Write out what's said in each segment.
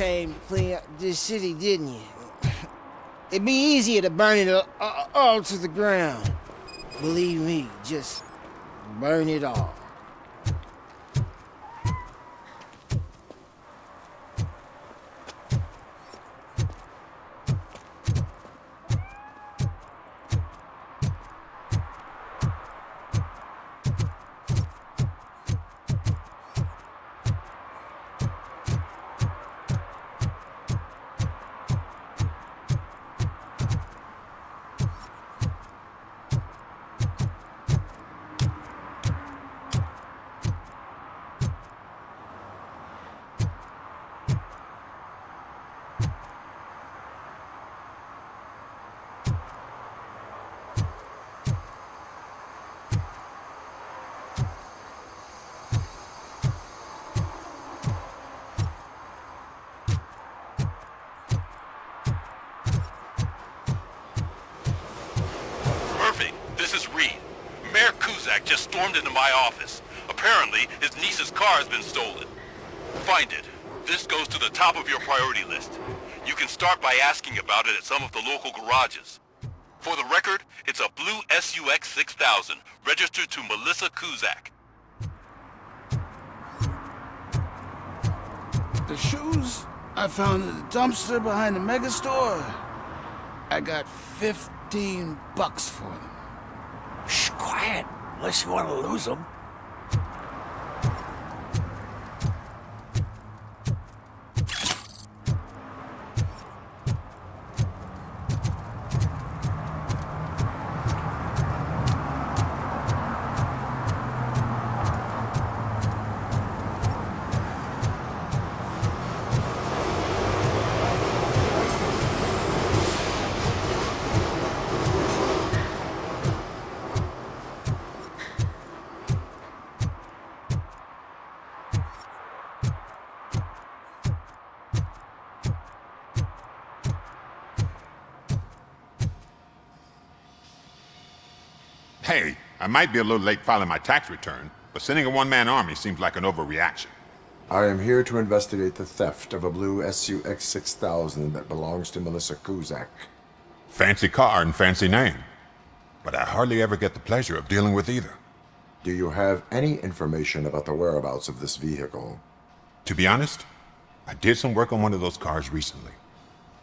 came to clean up this city, didn't you? It'd be easier to burn it all to the ground. Believe me, just burn it all. Just stormed into my office. Apparently, his niece's car has been stolen. Find it. This goes to the top of your priority list. You can start by asking about it at some of the local garages. For the record, it's a blue SUX 6000, registered to Melissa Kuzak. The shoes I found in the dumpster behind the mega store. I got $15 for them. Shh, quiet. Unless you want to lose them. Hey, I might be a little late filing my tax return, but sending a one-man army seems like an overreaction. I am here to investigate the theft of a blue SUX 6000 that belongs to Melissa Kuzak. Fancy car and fancy name, but I hardly ever get the pleasure of dealing with either. Do you have any information about the whereabouts of this vehicle? To be honest, I did some work on one of those cars recently,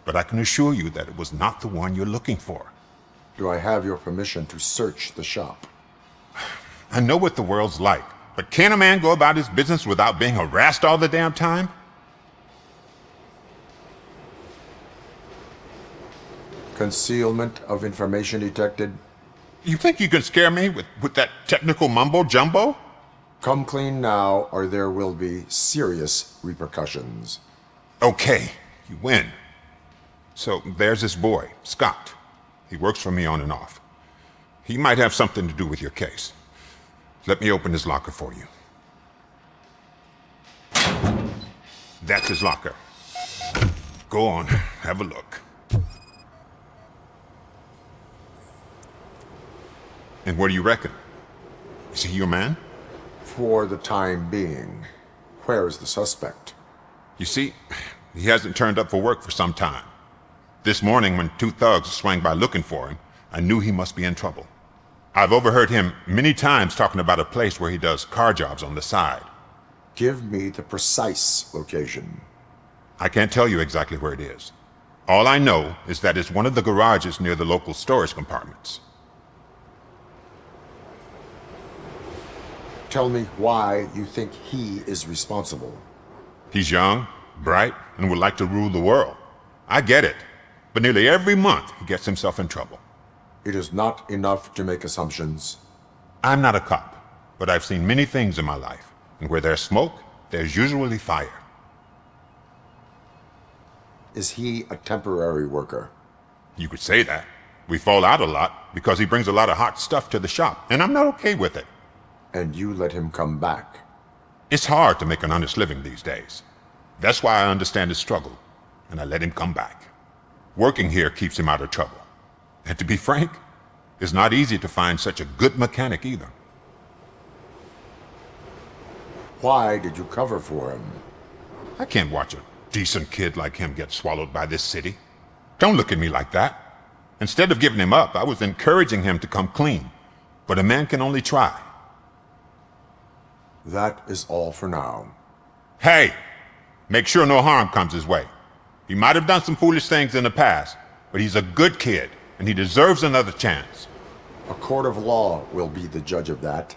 but I can assure you that it was not the one you're looking for. Do I have your permission to search the shop? I know what the world's like, but can a man go about his business without being harassed all the damn time? Concealment of information detected. You think you can scare me with that technical mumbo-jumbo? Come clean now, or there will be serious repercussions. Okay, you win. So there's this boy, Scott. He works for me on and off. He might have something to do with your case. Let me open his locker for you. That's his locker. Go on, have a look. And what do you reckon? Is he your man? For the time being. Where is the suspect? You see, he hasn't turned up for work for some time. This morning, when two thugs swang by looking for him, I knew he must be in trouble. I've overheard him many times talking about a place where he does car jobs on the side. Give me the precise location. I can't tell you exactly where it is. All I know is that it's one of the garages near the local storage compartments. Tell me why you think he is responsible. He's young, bright, and would like to rule the world. I get it. But nearly every month, he gets himself in trouble. It is not enough to make assumptions. I'm not a cop, but I've seen many things in my life. And where there's smoke, there's usually fire. Is he a temporary worker? You could say that. We fall out a lot because he brings a lot of hot stuff to the shop, and I'm not okay with it. And you let him come back? It's hard to make an honest living these days. That's why I understand his struggle, and I let him come back. Working here keeps him out of trouble. And to be frank, it's not easy to find such a good mechanic either. Why did you cover for him? I can't watch decent kid like him get swallowed by this city? Don't look at me like that. Instead of giving him up, I was encouraging him to come clean. But a man can only try. That is all for now. Hey! Make sure no harm comes his way. He might have done some foolish things in the past, but he's a good kid, and he deserves another chance. A court of law will be the judge of that.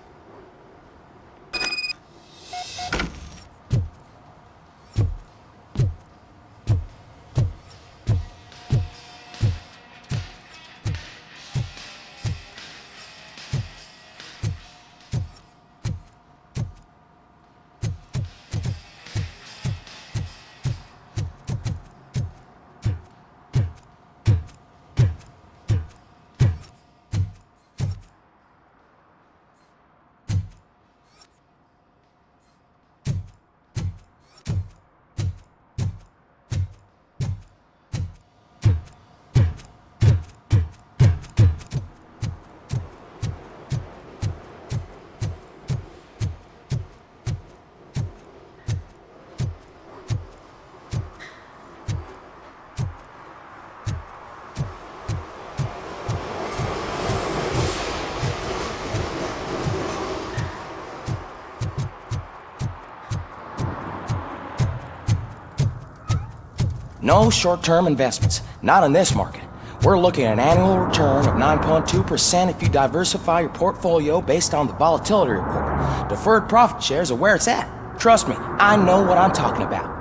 No short-term investments, not in this market. We're looking at an annual return of 9.2% if you diversify your portfolio based on the volatility report. Deferred profit shares are where it's at. Trust me, I know what I'm talking about.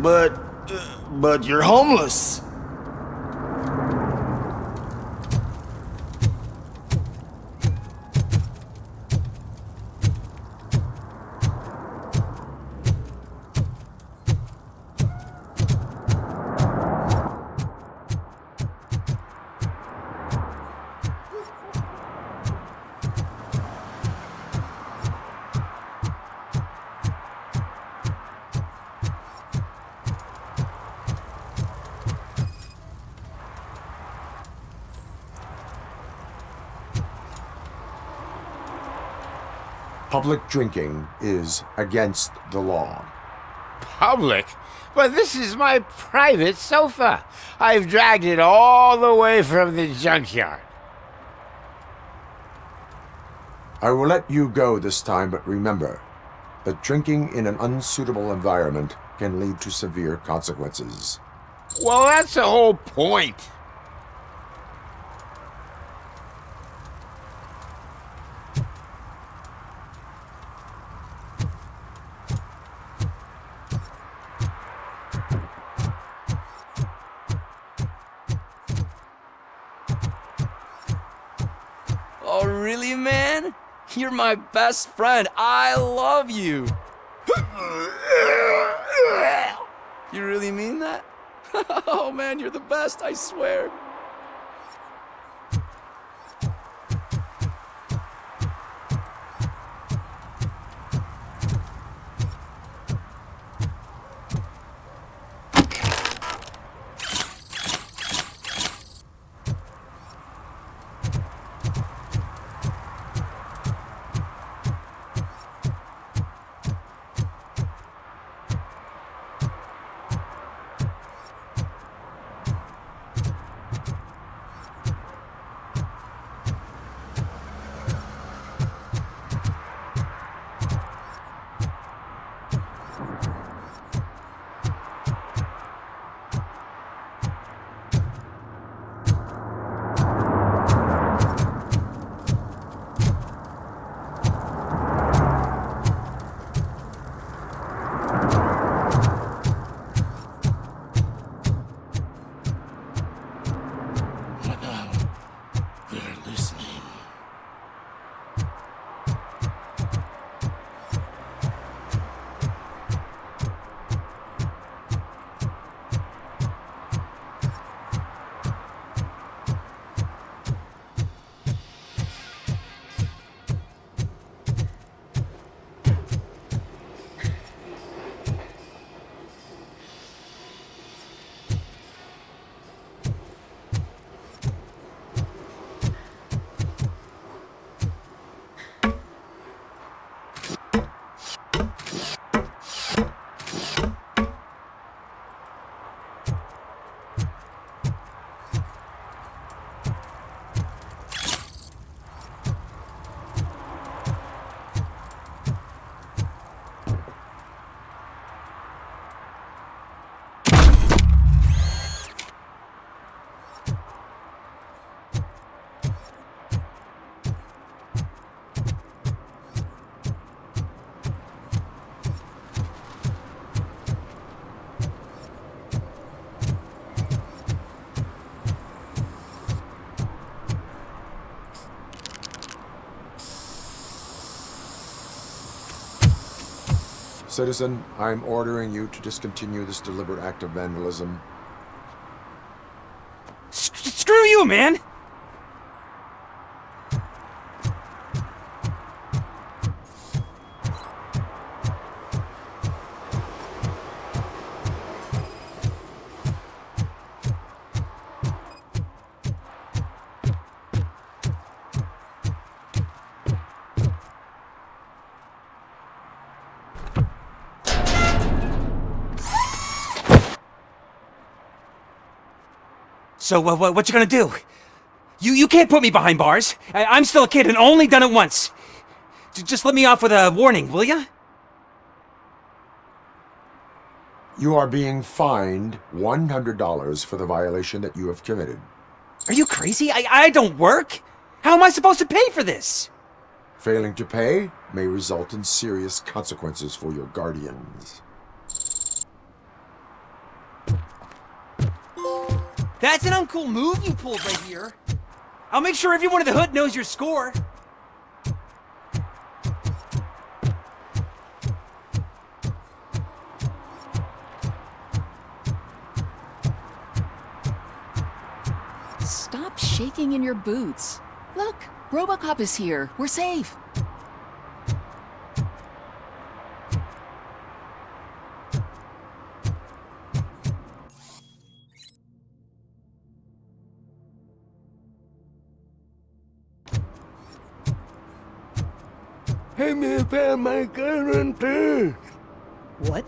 But you're homeless. Public drinking is against the law. Public? But this is my private sofa. I've dragged it all the way from the junkyard. I will let you go this time, but remember that drinking in an unsuitable environment can lead to severe consequences. Well, that's the whole point. Oh, really, man? You're my best friend. I love you. You really mean that? Oh, man, you're the best, I swear. Citizen, I'm ordering you to discontinue this deliberate act of vandalism. Screw you, man! So, what you gonna do? You can't put me behind bars. I'm still a kid and only done it once. Just let me off with a warning, will ya? You are being fined $100 for the violation that you have committed. Are you crazy? I don't work. How am I supposed to pay for this? Failing to pay may result in serious consequences for your guardians. That's an uncool move you pulled right here. I'll make sure everyone in the hood knows your score. Stop shaking in your boots. Look, RoboCop is here. We're safe. Hey, me found my guarantee. What?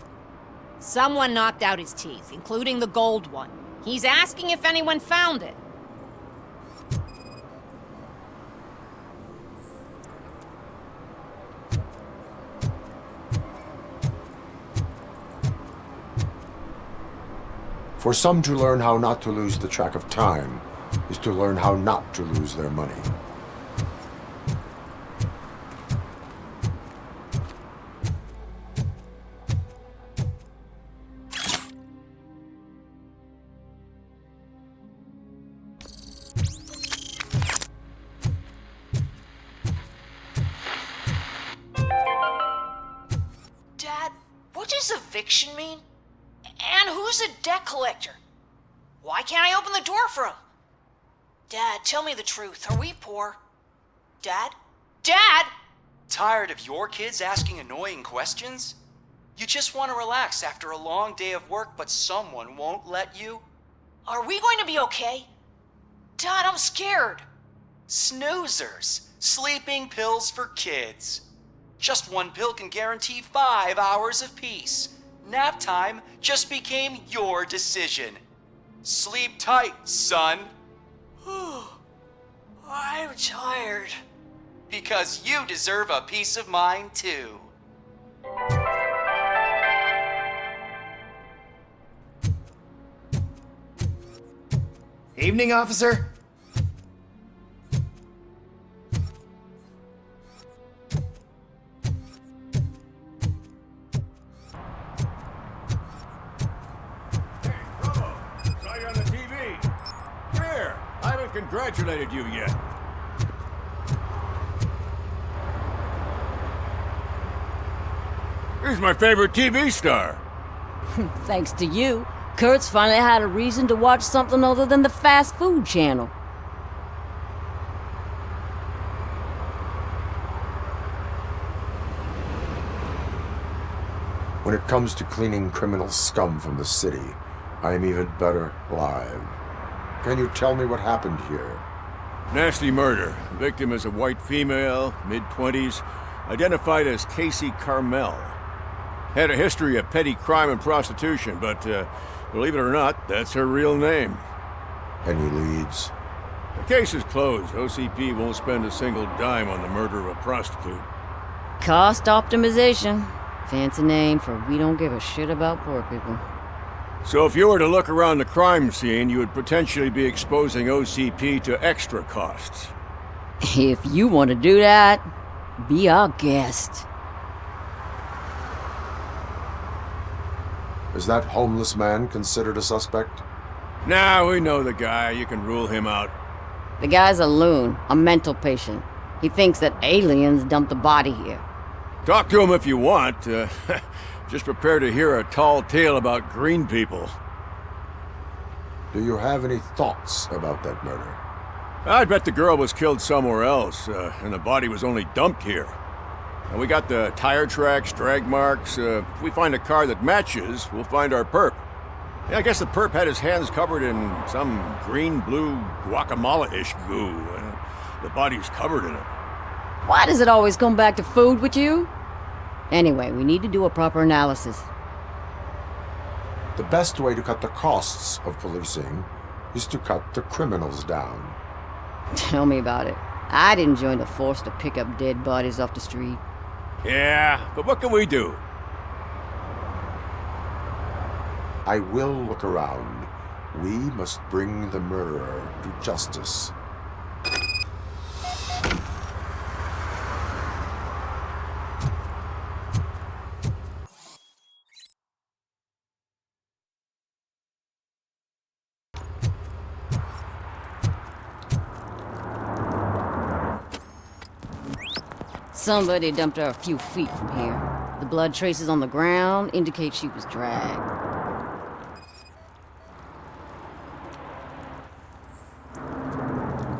Someone knocked out his teeth, including the gold one. He's asking if anyone found it. For some to learn how not to lose the track of time is to learn how not to lose their money. Dad, what does eviction mean? And who's a debt collector? Why can't I open the door for him? Dad, tell me the truth. Are we poor? Dad? Dad! Tired of your kids asking annoying questions? You just want to relax after a long day of work, but someone won't let you? Are we going to be okay? Dad, I'm scared. Snoozers. Sleeping pills for kids. Just one pill can guarantee 5 hours of peace. Nap time just became your decision. Sleep tight, son. I'm tired. Because you deserve a peace of mind, too. Evening, officer. Congratulated you yet. He's my favorite TV star. Thanks to you, Kurt's finally had a reason to watch something other than the fast food channel. When it comes to cleaning criminal scum from the city, I am even better live. Can you tell me what happened here? Nasty murder. The victim is a white female, mid-20s, identified as Casey Carmel. Had a history of petty crime and prostitution, but believe it or not, that's her real name. Any leads? The case is closed. OCP won't spend a single dime on the murder of a prostitute. Cost optimization. Fancy name for we don't give a shit about poor people. So if you were to look around the crime scene, you would potentially be exposing OCP to extra costs. If you want to do that, be our guest. Is that homeless man considered a suspect? Nah, we know the guy. You can rule him out. The guy's a loon, a mental patient. He thinks that aliens dumped the body here. Talk to him if you want. Just prepare to hear a tall tale about green people. Do you have any thoughts about that murder? I'd bet the girl was killed somewhere else, and the body was only dumped here. And we got the tire tracks, drag marks. If we find a car that matches, we'll find our perp. Yeah, I guess the perp had his hands covered in some green-blue guacamole-ish goo. The body's covered in it. Why does it always come back to food with you? Anyway, we need to do a proper analysis. The best way to cut the costs of policing is to cut the criminals down. Tell me about it. I didn't join the force to pick up dead bodies off the street. Yeah, but what can we do? I will look around. We must bring the murderer to justice. Somebody dumped her a few feet from here. The blood traces on the ground indicate she was dragged.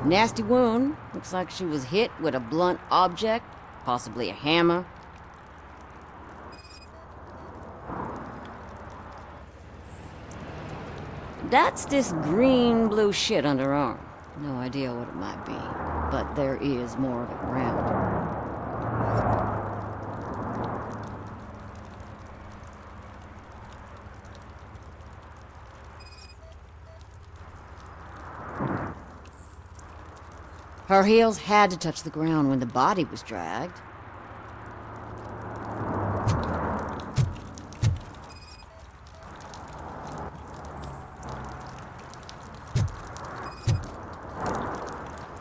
Nasty wound. Looks like she was hit with a blunt object, possibly a hammer. That's this green-blue shit under her arm. No idea what it might be, but there is more of it around. Her heels had to touch the ground when the body was dragged.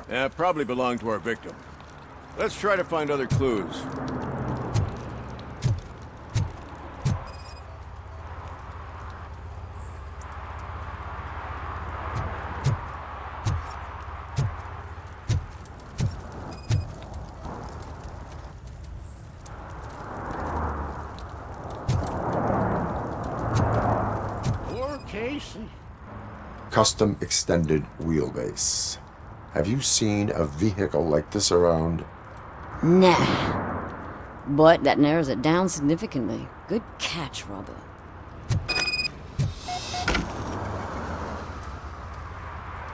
Yeah, probably belonged to our victim. Let's try to find other clues. Casey. Custom extended wheelbase. Have you seen a vehicle like this around? Nah. But that narrows it down significantly. Good catch, Robert.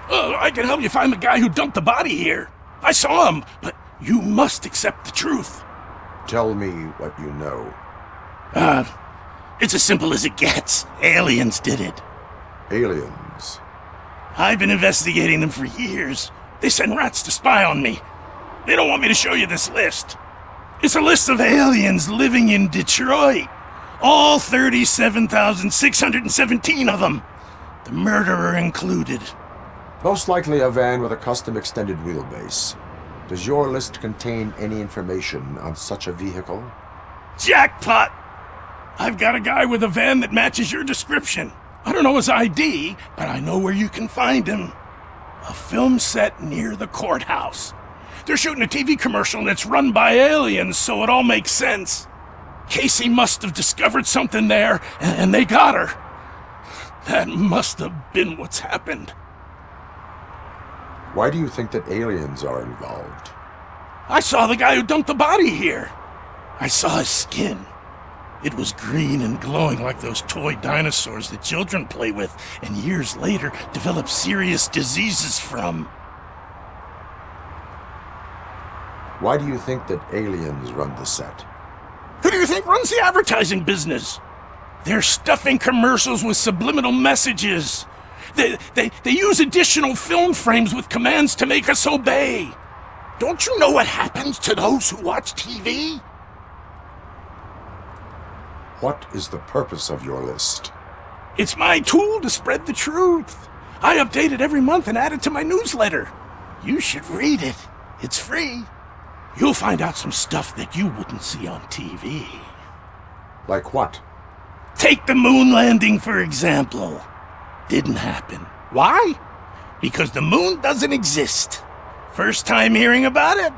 I can help you find the guy who dumped the body here. I saw him, but you must accept the truth. Tell me what you know. It's as simple as it gets. Aliens did it. Aliens? I've been investigating them for years. They send rats to spy on me. They don't want me to show you this list. It's a list of aliens living in Detroit. All 37,617 of them. The murderer included. Most likely a van with a custom extended wheelbase. Does your list contain any information on such a vehicle? Jackpot! I've got a guy with a van that matches your description. I don't know his ID, but I know where you can find him. A film set near the courthouse. They're shooting a TV commercial and it's run by aliens, so it all makes sense. Casey must have discovered something there, and they got her. That must have been what's happened. Why do you think that aliens are involved? I saw the guy who dumped the body here. I saw his skin. It was green and glowing like those toy dinosaurs that children play with and years later develop serious diseases from. Why do you think that aliens run the set? Who do you think runs the advertising business? They're stuffing commercials with subliminal messages. They use additional film frames with commands to make us obey. Don't you know what happens to those who watch TV? What is the purpose of your list? It's my tool to spread the truth. I update it every month and add it to my newsletter. You should read it. It's free. You'll find out some stuff that you wouldn't see on TV. Like what? Take the moon landing, for example. Didn't happen. Why? Because the moon doesn't exist. First time hearing about it?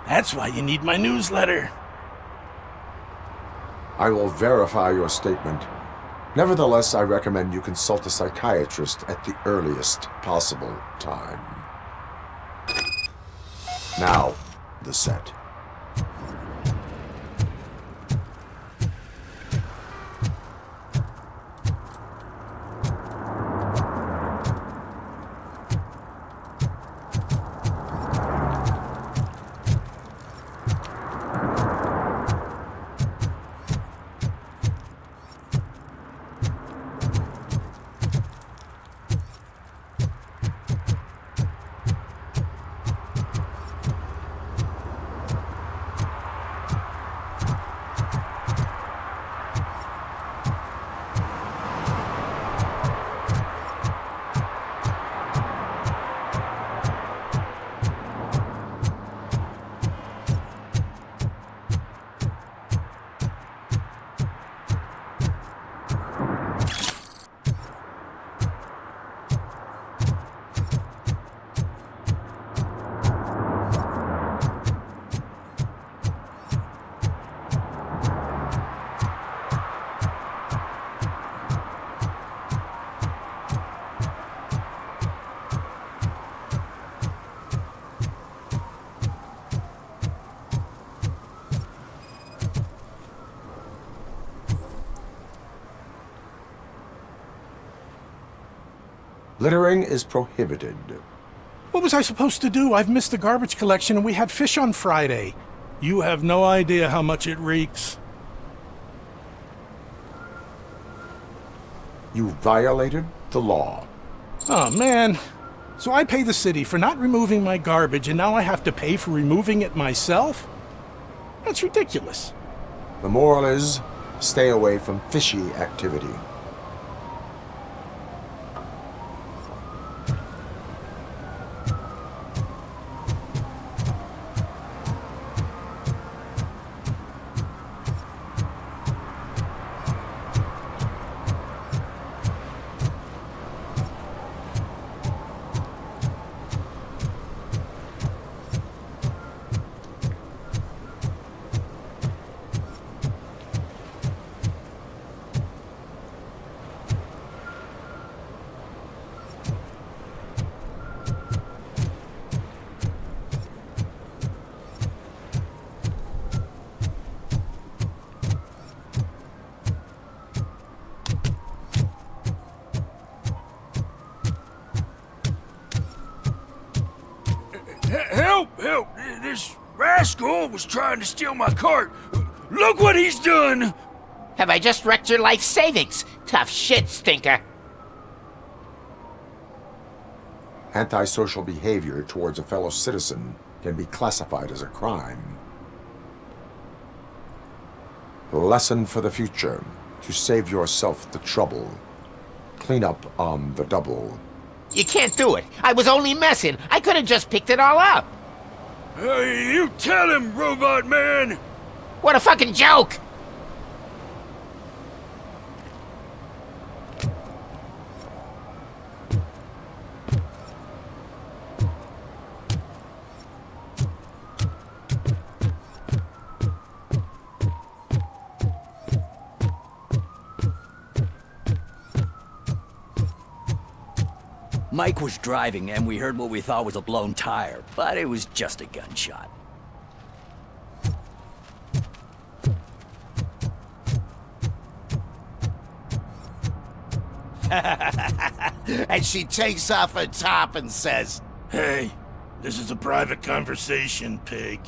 That's why you need my newsletter. I will verify your statement. Nevertheless, I recommend you consult a psychiatrist at the earliest possible time. Now, the set. Littering is prohibited. What was I supposed to do? I've missed the garbage collection and we had fish on Friday. You have no idea how much it reeks. You violated the law. Oh, man. So I pay the city for not removing my garbage, and now I have to pay for removing it myself? That's ridiculous. The moral is, stay away from fishy activity. Help! Help! This rascal was trying to steal my cart. Look what he's done! Have I just wrecked your life savings? Tough shit, stinker. Antisocial behavior towards a fellow citizen can be classified as a crime. Lesson for the future. To save yourself the trouble. Clean up on the double. You can't do it. I was only messing. I could have just picked it all up. You tell him, Robot Man! What a fucking joke! Mike was driving and we heard what we thought was a blown tire, but it was just a gunshot. And she takes off her top and says, Hey, this is a private conversation, pig.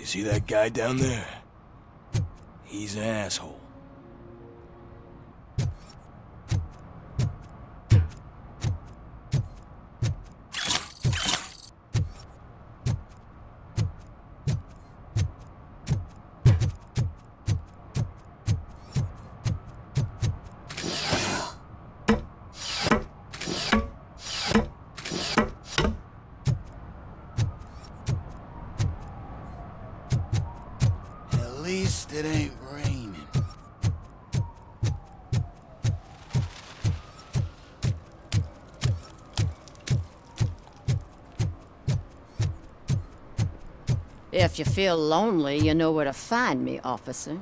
See that guy down there? He's an asshole. least it ain't raining. If you feel lonely, you know where to find me, officer.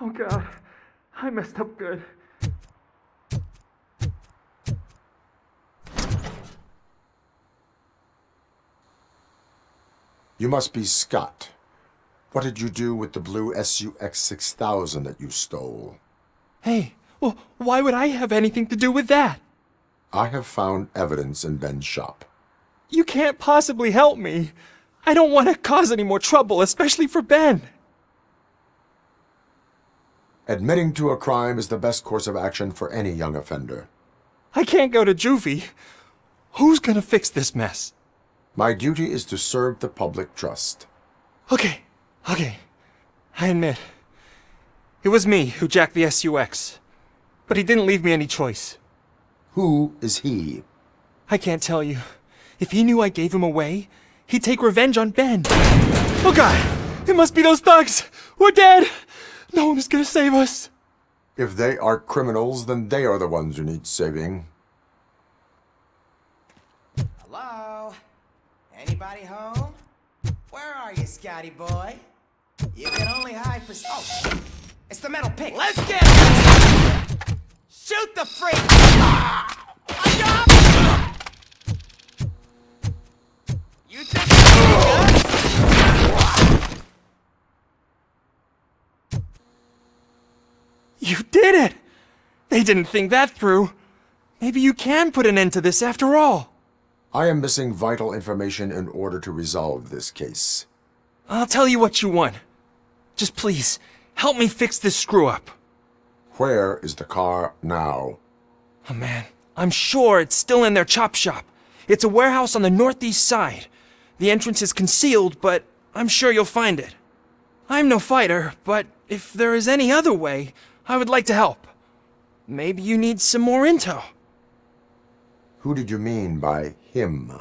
Oh God, I messed up good. You must be Scott. What did you do with the blue SUX 6000 that you stole? Hey, well, why would I have anything to do with that? I have found evidence in Ben's shop. You can't possibly help me. I don't want to cause any more trouble, especially for Ben. Admitting to a crime is the best course of action for any young offender. I can't go to juvie. Who's gonna fix this mess? My duty is to serve the public trust. Okay. I admit. It was me who jacked the SUX. But he didn't leave me any choice. Who is he? I can't tell you. If he knew I gave him away, he'd take revenge on Ben. Oh God! It must be those thugs! We're dead! No one is gonna save us. If they are criminals, then they are the ones who need saving. Hello? Anybody home? Where are you, Scotty boy? You can only hide for... Oh, shit. It's the metal pick. Let's get it! Shoot the freak! You think You did it! They didn't think that through. Maybe you can put an end to this after all. I am missing vital information in order to resolve this case. I'll tell you what you want. Just please, help me fix this screw-up. Where is the car now? Oh man, I'm sure it's still in their chop shop. It's a warehouse on the northeast side. The entrance is concealed, but I'm sure you'll find it. I'm no fighter, but if there is any other way, I would like to help. Maybe you need some more intel. Who did you mean by him?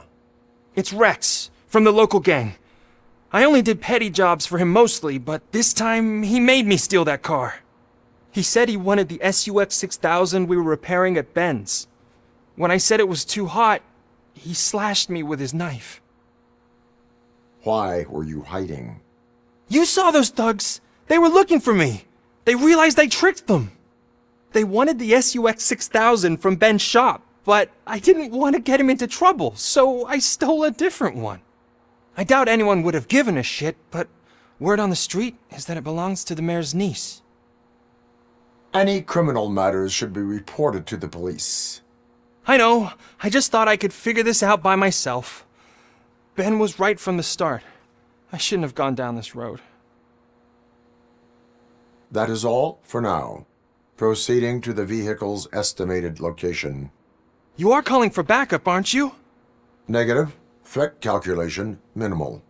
It's Rex, from the local gang. I only did petty jobs for him mostly, but this time he made me steal that car. He said he wanted the SUX 6000 we were repairing at Ben's. When I said it was too hot, he slashed me with his knife. Why were you hiding? You saw those thugs! They were looking for me! They realized I tricked them! They wanted the SUX 6000 from Ben's shop, but I didn't want to get him into trouble, so I stole a different one. I doubt anyone would have given a shit, but word on the street is that it belongs to the mayor's niece. Any criminal matters should be reported to the police. I know. I just thought I could figure this out by myself. Ben was right from the start. I shouldn't have gone down this road. That is all for now. Proceeding to the vehicle's estimated location. You are calling for backup, aren't you? Negative. Threat calculation minimal.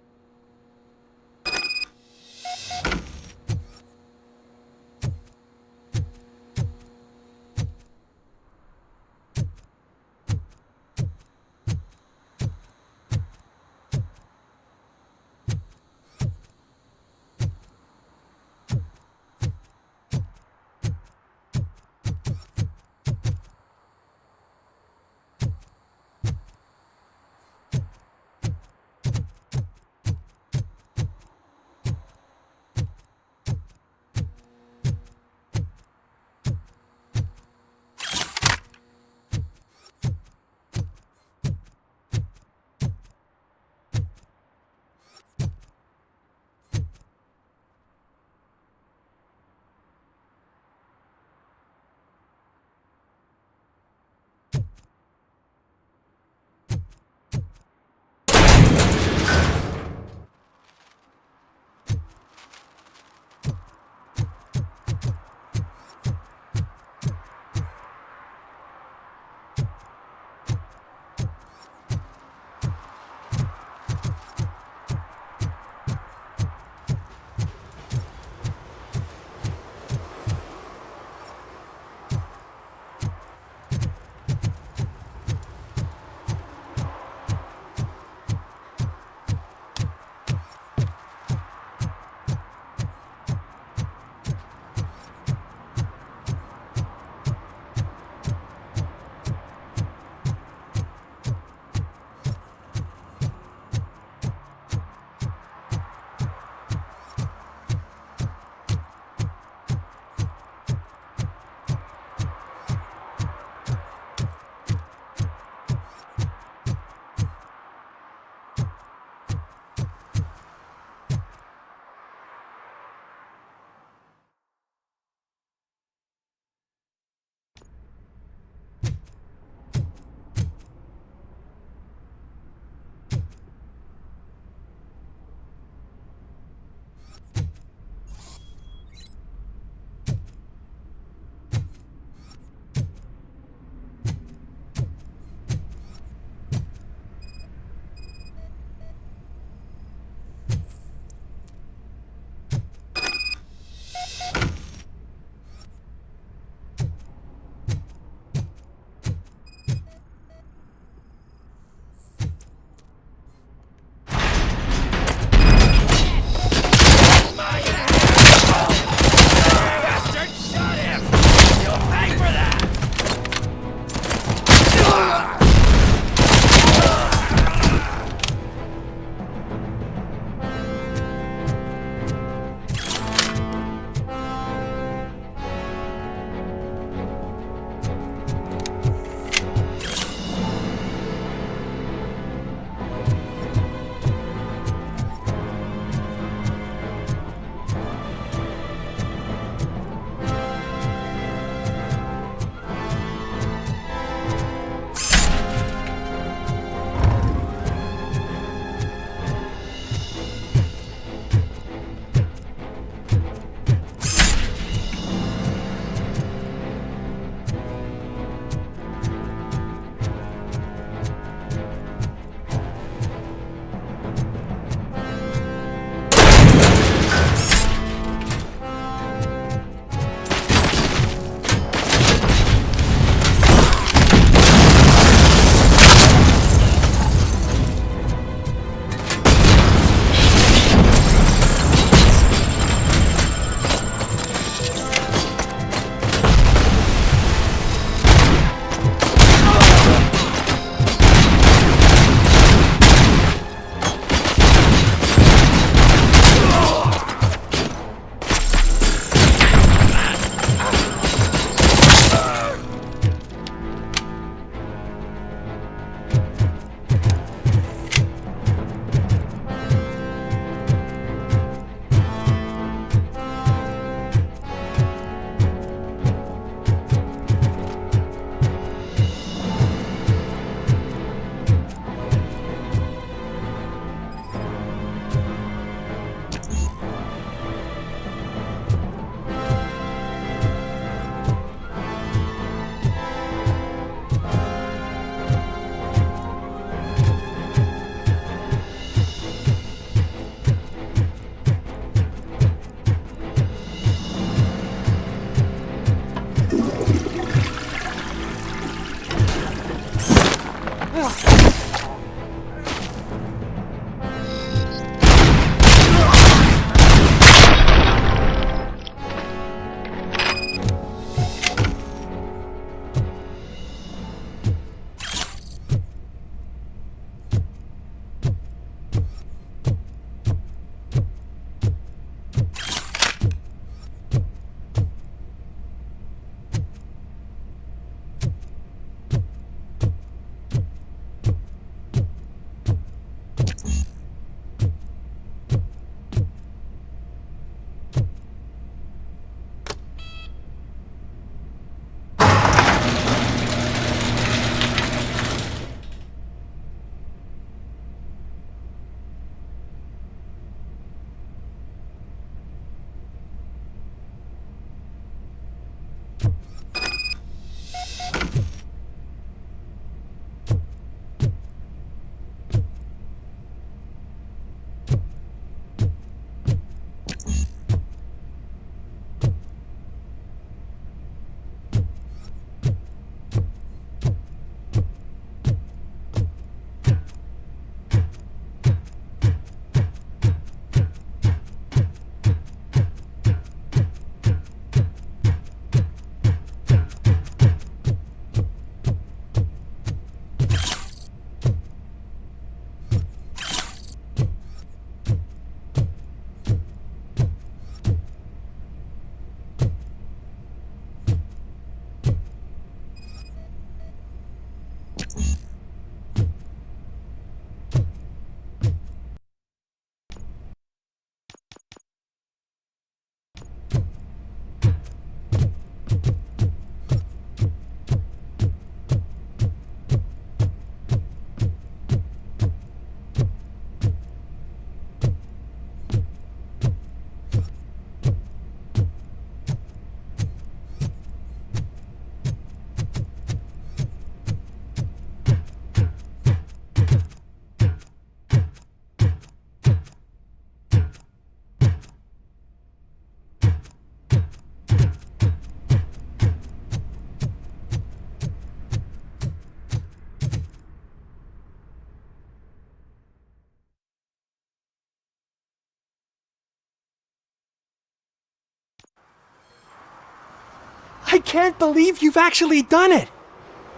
I can't believe you've actually done it!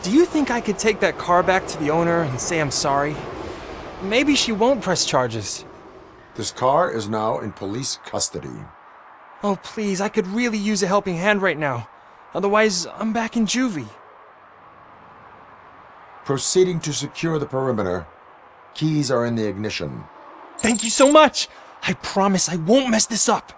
Do you think I could take that car back to the owner and say I'm sorry? Maybe she won't press charges. This car is now in police custody. Oh, please, I could really use a helping hand right now. Otherwise, I'm back in juvie. Proceeding to secure the perimeter. Keys are in the ignition. Thank you so much! I promise I won't mess this up.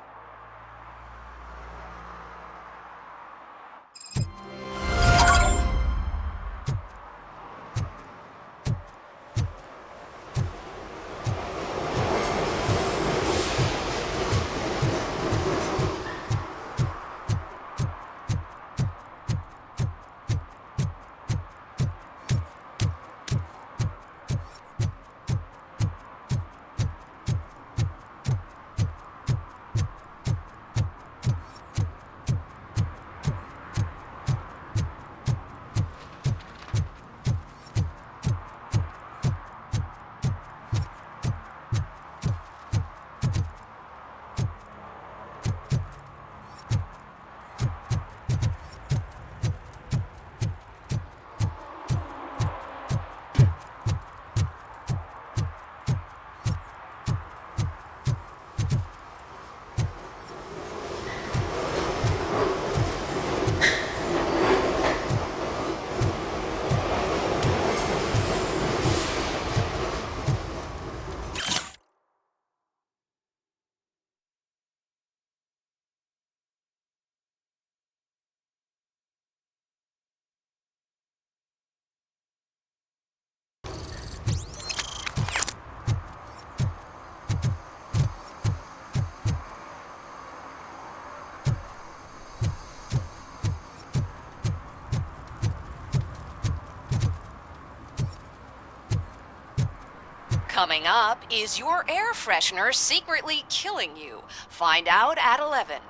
Coming up, is your air freshener secretly killing you? Find out at 11.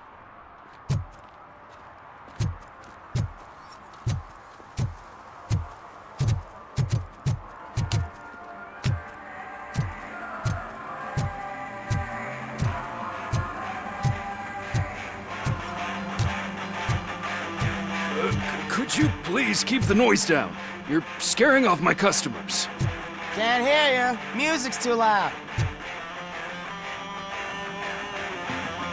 Please keep the noise down. You're scaring off my customers. Can't hear you. Music's too loud.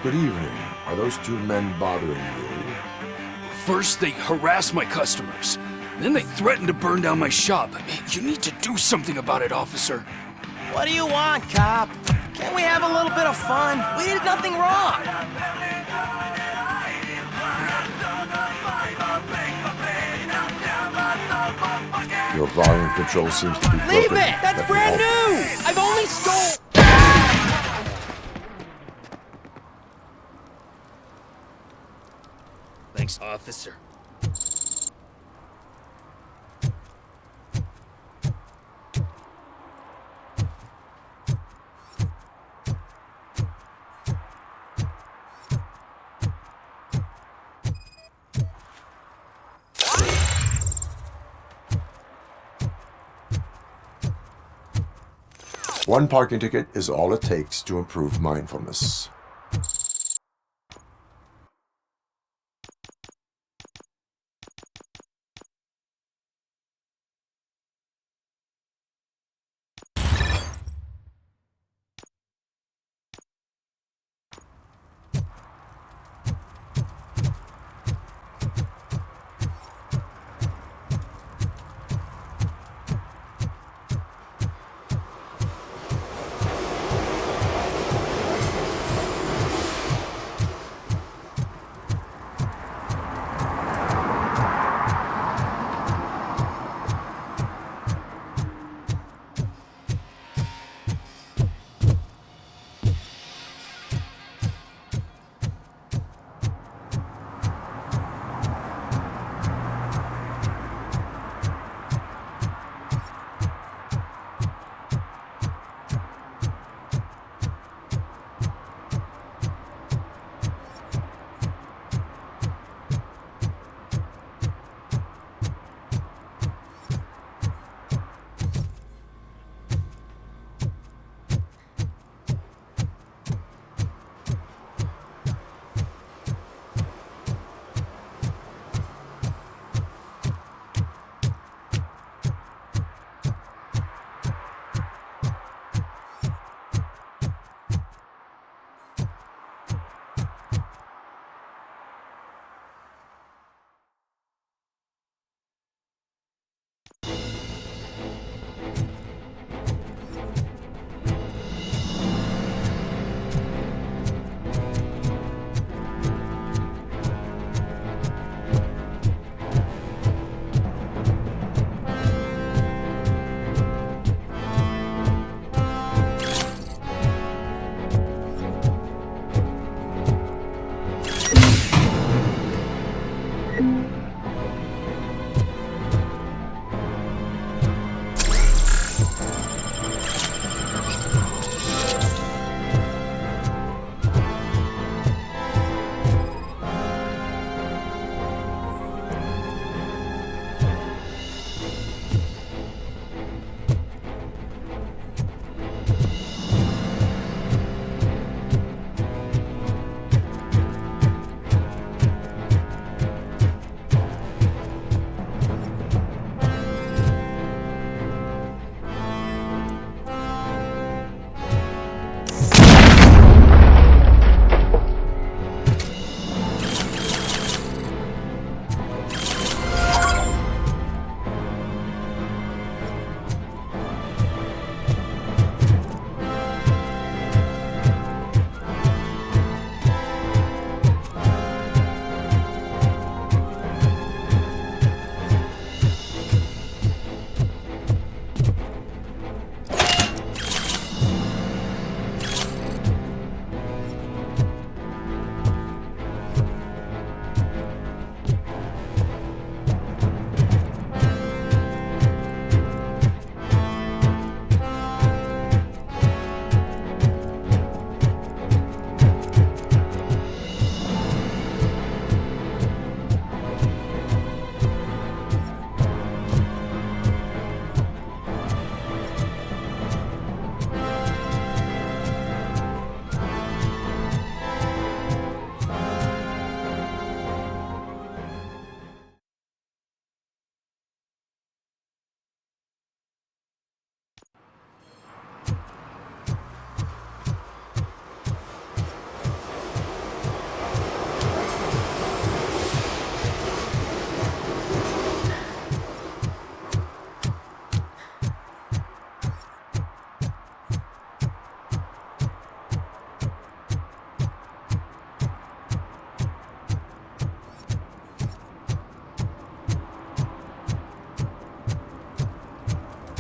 Good evening. Are those two men bothering you? First, they harass my customers. Then they threaten to burn down my shop. You need to do something about it, officer. What do you want, cop? Can't we have a little bit of fun? We did nothing wrong. Your volume control seems to be broken. Leave it! That's Let me brand help. new! I've only stole... Thanks, officer. One parking ticket is all it takes to improve mindfulness.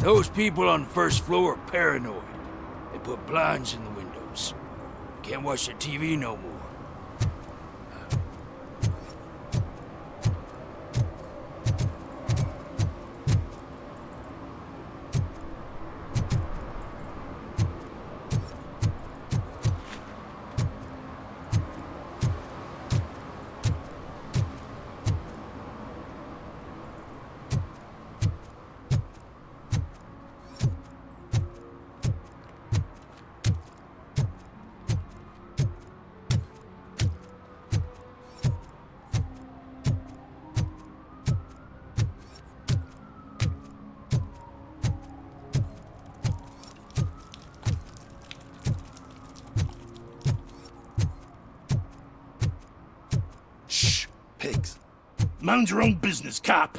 Those people on the first floor are paranoid. They put blinds in the windows. Can't watch the TV no more. Pigs. Mind your own business, cop.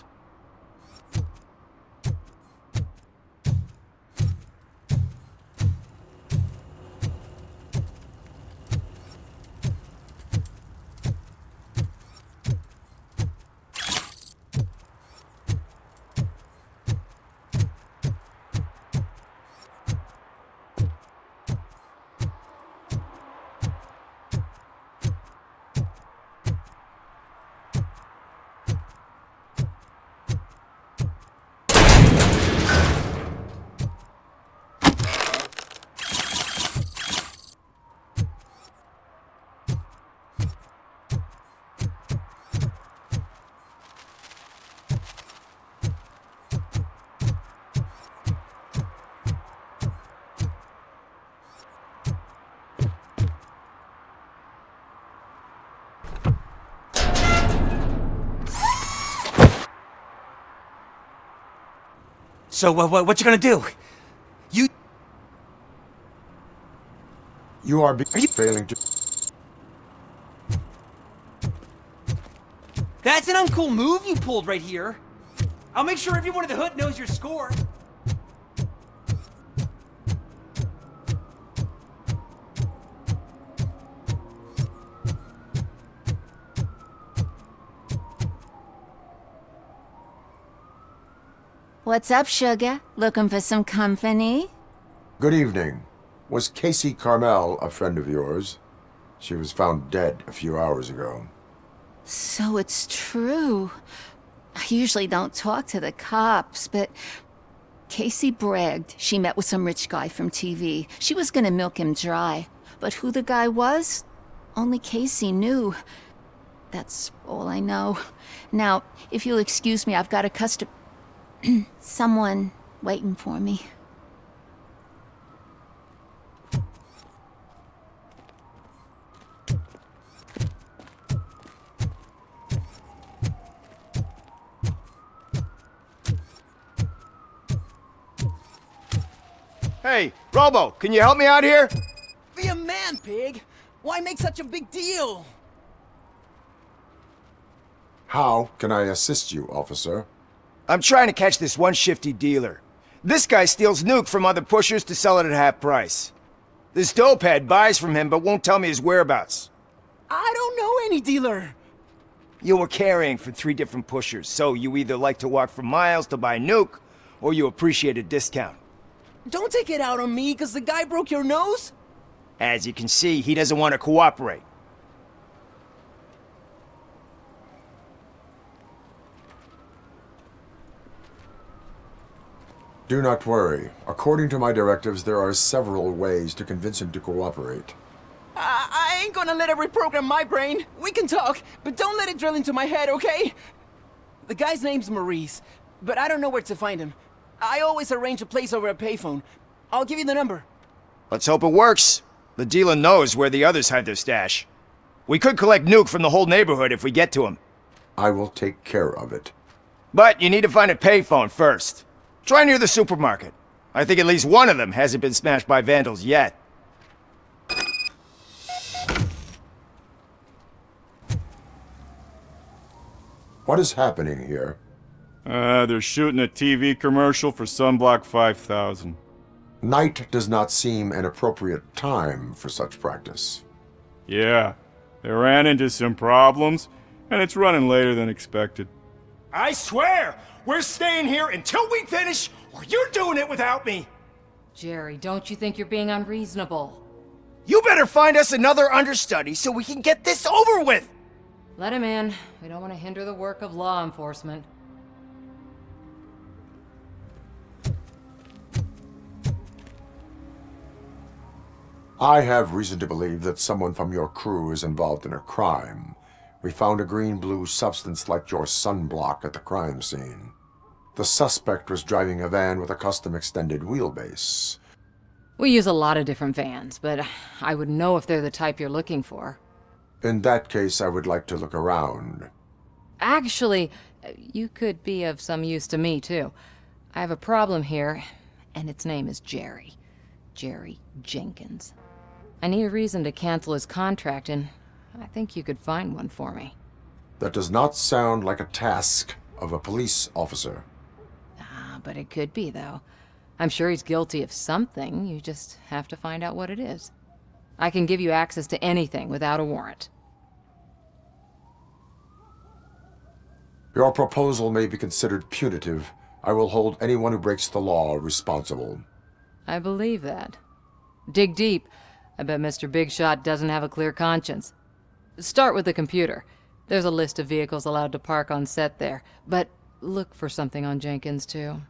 So, what you gonna do? You are failing to... That's an uncool move you pulled right here. I'll make sure everyone in the hood knows your score. What's up, sugar? Looking for some company? Good evening. Was Casey Carmel a friend of yours? She was found dead a few hours ago. So it's true. I usually don't talk to the cops, but Casey bragged she met with some rich guy from TV. She was gonna milk him dry. But who the guy was? Only Casey knew. That's all I know. Now, if you'll excuse me, I've got a someone waiting for me. Hey, Robo, can you help me out here? Be a man, pig! Why make such a big deal? How can I assist you, officer? I'm trying to catch this one shifty dealer. This guy steals nuke from other pushers to sell it at half price. This dopehead buys from him but won't tell me his whereabouts. I don't know any dealer. You were carrying for 3 different pushers, so you either like to walk for miles to buy nuke, or you appreciate a discount. Don't take it out on me, because the guy broke your nose? As you can see, he doesn't want to cooperate. Do not worry. According to my directives, there are several ways to convince him to cooperate. I ain't gonna let it reprogram my brain. We can talk, but don't let it drill into my head, okay? The guy's name's Maurice, but I don't know where to find him. I always arrange a place over a payphone. I'll give you the number. Let's hope it works. The dealer knows where the others hide their stash. We could collect nuke from the whole neighborhood if we get to him. I will take care of it. But you need to find a payphone first. Try near the supermarket. I think at least one of them hasn't been smashed by vandals yet. What is happening here? They're shooting a TV commercial for Sunblock 5000. Night does not seem an appropriate time for such practice. Yeah, they ran into some problems, and it's running later than expected. I swear, we're staying here until we finish, Well, you're doing it without me! Jerry, don't you think you're being unreasonable? You better find us another understudy so we can get this over with! Let him in. We don't want to hinder the work of law enforcement. I have reason to believe that someone from your crew is involved in a crime. We found a green-blue substance like your sunblock at the crime scene. The suspect was driving a van with a custom extended wheelbase. We use a lot of different vans, but I wouldn't know if they're the type you're looking for. In that case, I would like to look around. Actually, you could be of some use to me, too. I have a problem here, and its name is Jerry. Jerry Jenkins. I need a reason to cancel his contract, and I think you could find one for me. That does not sound like a task of a police officer. But it could be, though. I'm sure he's guilty of something. You just have to find out what it is. I can give you access to anything without a warrant. Your proposal may be considered punitive. I will hold anyone who breaks the law responsible. I believe that. Dig deep. I bet Mr. Big Shot doesn't have a clear conscience. Start with the computer. There's a list of vehicles allowed to park on set there, but look for something on Jenkins, too.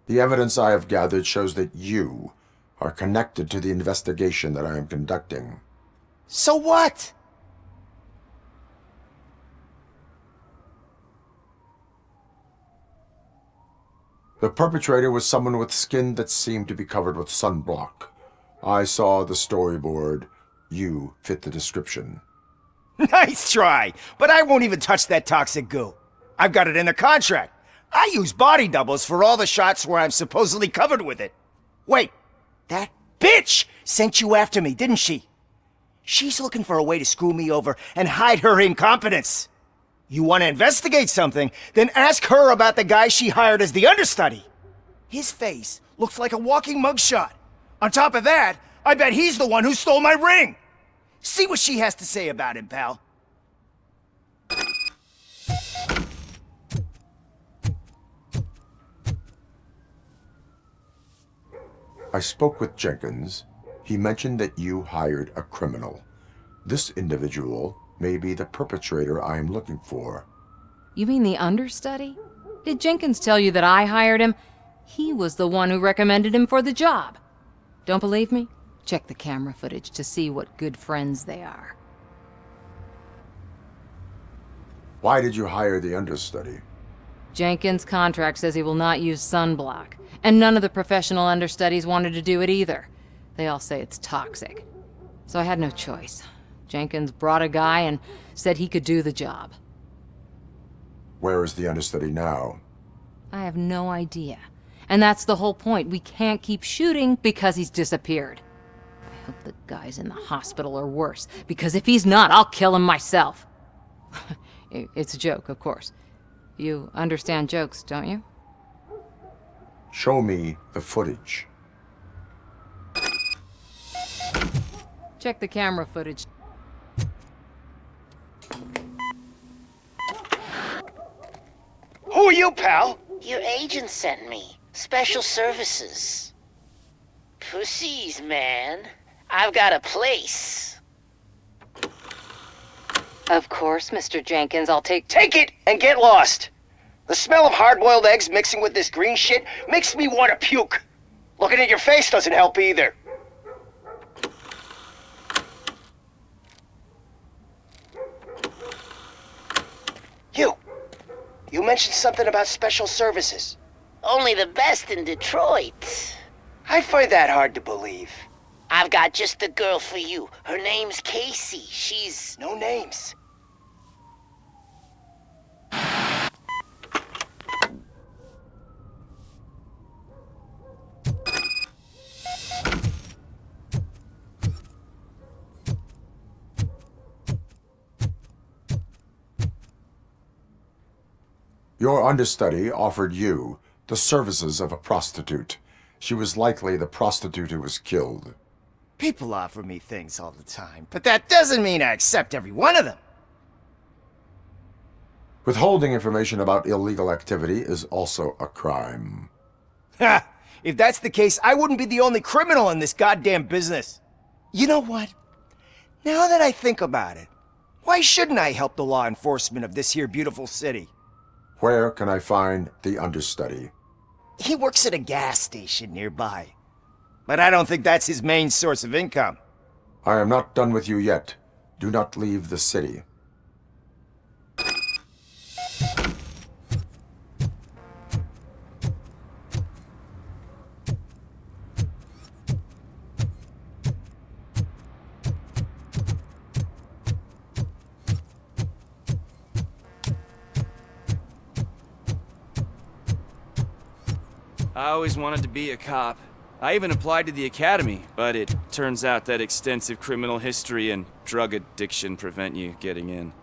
The evidence I have gathered shows that you are connected to the investigation that I am conducting. So what? The perpetrator was someone with skin that seemed to be covered with sunblock. I saw the storyboard. You fit the description. Nice try, but I won't even touch that toxic goo. I've got it in the contract. I use body doubles for all the shots where I'm supposedly covered with it. Wait, that bitch sent you after me, didn't she? She's looking for a way to screw me over and hide her incompetence. You want to investigate something, then ask her about the guy she hired as the understudy. His face looks like a walking mugshot. On top of that, I bet he's the one who stole my ring. See what she has to say about him, pal. I spoke with Jenkins. He mentioned that you hired a criminal. This individual may be the perpetrator I am looking for. You mean the understudy? Did Jenkins tell you that I hired him? He was the one who recommended him for the job. Don't believe me? Check the camera footage to see what good friends they are. Why did you hire the understudy? Jenkins' contract says he will not use sunblock, and none of the professional understudies wanted to do it either. They all say it's toxic. So I had no choice. Jenkins brought a guy and said he could do the job. Where is the understudy now? I have no idea. And that's the whole point. We can't keep shooting because he's disappeared. I hope the guy's in the hospital or worse, because if he's not, I'll kill him myself. It's a joke, of course. You understand jokes, don't you? Show me the footage. Check the camera footage. Who are you, pal? Your agent sent me. Special services. Pussies, man. I've got a place. Of course, Mr. Jenkins, I'll take it and get lost. The smell of hard-boiled eggs mixing with this green shit makes me want to puke. Looking at your face doesn't help either. You mentioned something about special services. Only the best in Detroit. I find that hard to believe. I've got just the girl for you. Her name's Casey. She's... No names. Your understudy offered you the services of a prostitute. She was likely the prostitute who was killed. People offer me things all the time, but that doesn't mean I accept every one of them. Withholding information about illegal activity is also a crime. Ha! If that's the case, I wouldn't be the only criminal in this goddamn business. You know what? Now that I think about it, why shouldn't I help the law enforcement of this here beautiful city? Where can I find the understudy? He works at a gas station nearby. But I don't think that's his main source of income. I am not done with you yet. Do not leave the city. I always wanted to be a cop. I even applied to the academy, but it turns out that extensive criminal history and drug addiction prevent you getting in.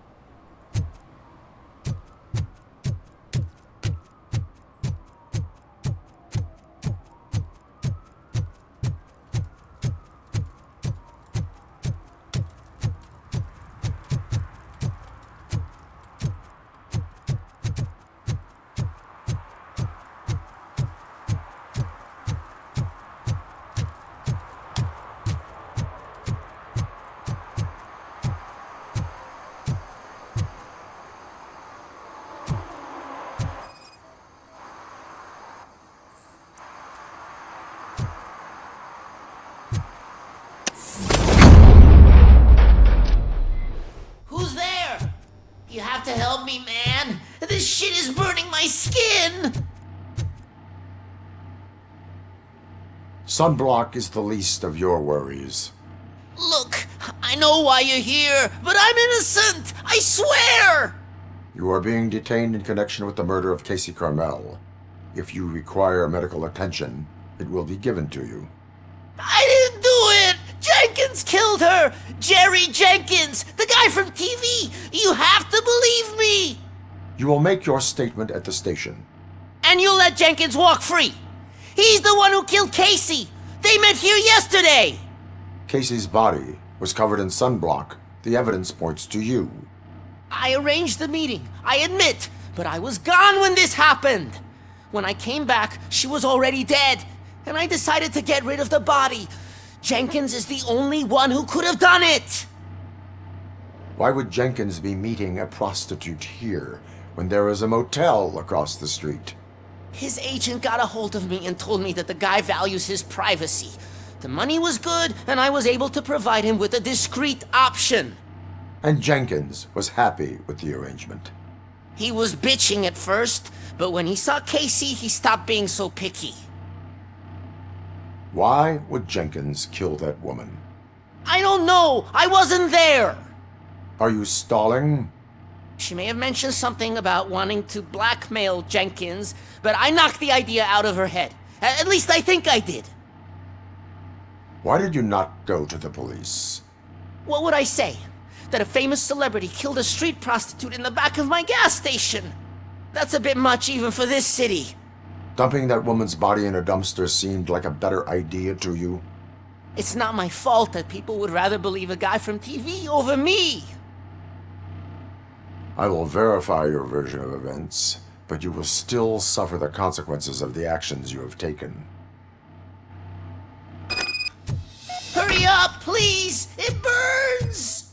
Who's there? You have to help me, man. This shit is burning my skin. Sunblock is the least of your worries. Look, I know why you're here, but I'm innocent. I swear. You are being detained in connection with the murder of Casey Carmel. If you require medical attention, it will be given to you. I didn't do it. Jenkins killed her. Jerry Jenkins, the guy from TV. You have to believe me. You will make your statement at the station. And you'll let Jenkins walk free. He's the one who killed Casey. They met here yesterday. Casey's body was covered in sunblock. The evidence points to you. I arranged the meeting, I admit, but I was gone when this happened. When I came back, she was already dead, and I decided to get rid of the body. Jenkins is the only one who could have done it. Why would Jenkins be meeting a prostitute here when there is a motel across the street? His agent got a hold of me and told me that the guy values his privacy. The money was good, and I was able to provide him with a discreet option. And Jenkins was happy with the arrangement. He was bitching at first, but when he saw Casey, he stopped being so picky. Why would Jenkins kill that woman? I don't know! I wasn't there! Are you stalling? She may have mentioned something about wanting to blackmail Jenkins, but I knocked the idea out of her head. At least I think I did. Why did you not go to the police? What would I say? That a famous celebrity killed a street prostitute in the back of my gas station? That's a bit much even for this city. Dumping that woman's body in a dumpster seemed like a better idea to you? It's not my fault that people would rather believe a guy from TV over me. I will verify your version of events, but you will still suffer the consequences of the actions you have taken. Hurry up, please! It burns!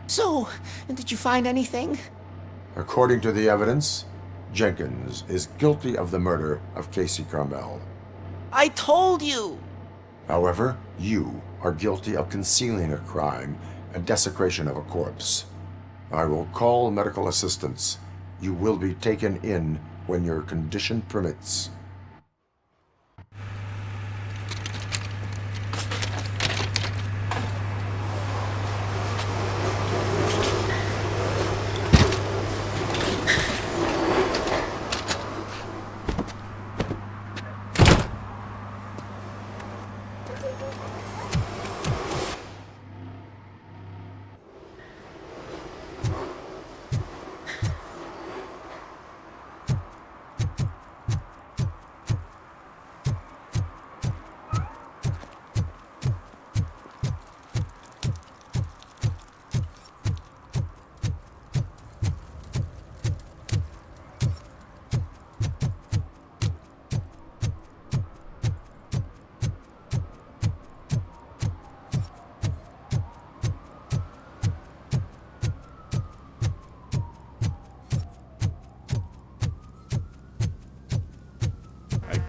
So, did you find anything? According to the evidence, Jenkins is guilty of the murder of Casey Carmel. I told you! However, you are guilty of concealing a crime and desecration of a corpse. I will call medical assistance. You will be taken in when your condition permits.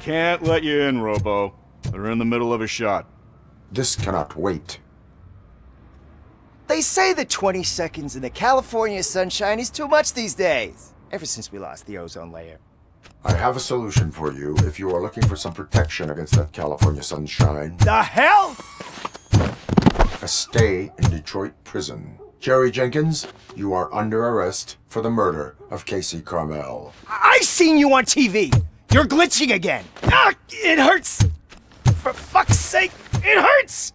Can't let you in, Robo. They're in the middle of a shot. This cannot wait. They say that 20 seconds in the California sunshine is too much these days. Ever since we lost the ozone layer. I have a solution for you if you are looking for some protection against that California sunshine. The hell? A stay in Detroit prison. Jerry Jenkins, you are under arrest for the murder of Casey Carmel. I seen you on TV. You're glitching again. Ah, it hurts. For fuck's sake, it hurts.